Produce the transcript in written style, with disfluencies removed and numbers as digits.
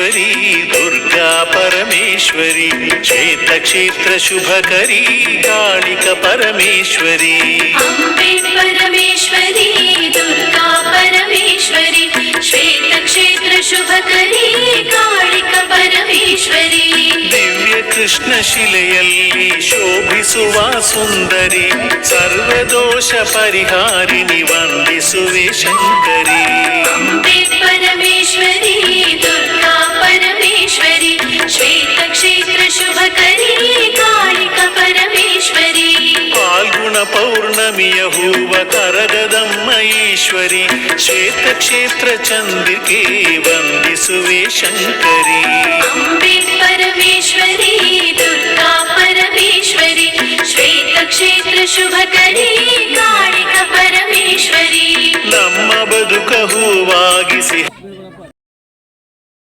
परमेश्वरी दुर्गा परमेश्वरी क्षेत्र शुभकरी कालिक परमेश्वरी अम्बे परमेश्वरी दुर्गा परमेश्वरी क्षेत्र शुभकरी कालिक परमेश्वरी दिव्य कृष्ण शिಲೆಯಲ್ಲಿ ಶೋಭಿಸುವ ಸುಂದರಿ ಸರ್ವದೋಷ ಪರಿಹಾರಿಣಿ ವಂದಿಸುವೆ ಶಂಕರಿ अम्बे परमेश्वरी दुर्गा परमेश्वरी क्षेत्र शुभकरी कालिक परमेश्वरी फाल्गुण पौर्णमिಯ ಹೂವ ಕರಗದಮ್ಮ ಈಶ್ವರಿ ಕ್ಷೇತ್ರ ಚಂದ್ರಿಕೆ ವಂದಿಸುವೆ ಶಂಕರಿ अम्बे परमेश्वरी दुर्गा परमेश्वरी क्षेत्र शुभकरी कालिक परमेश्वरी ನಮ್ಮ ಬದುಕ ಹೂವಾಗಿಸಿ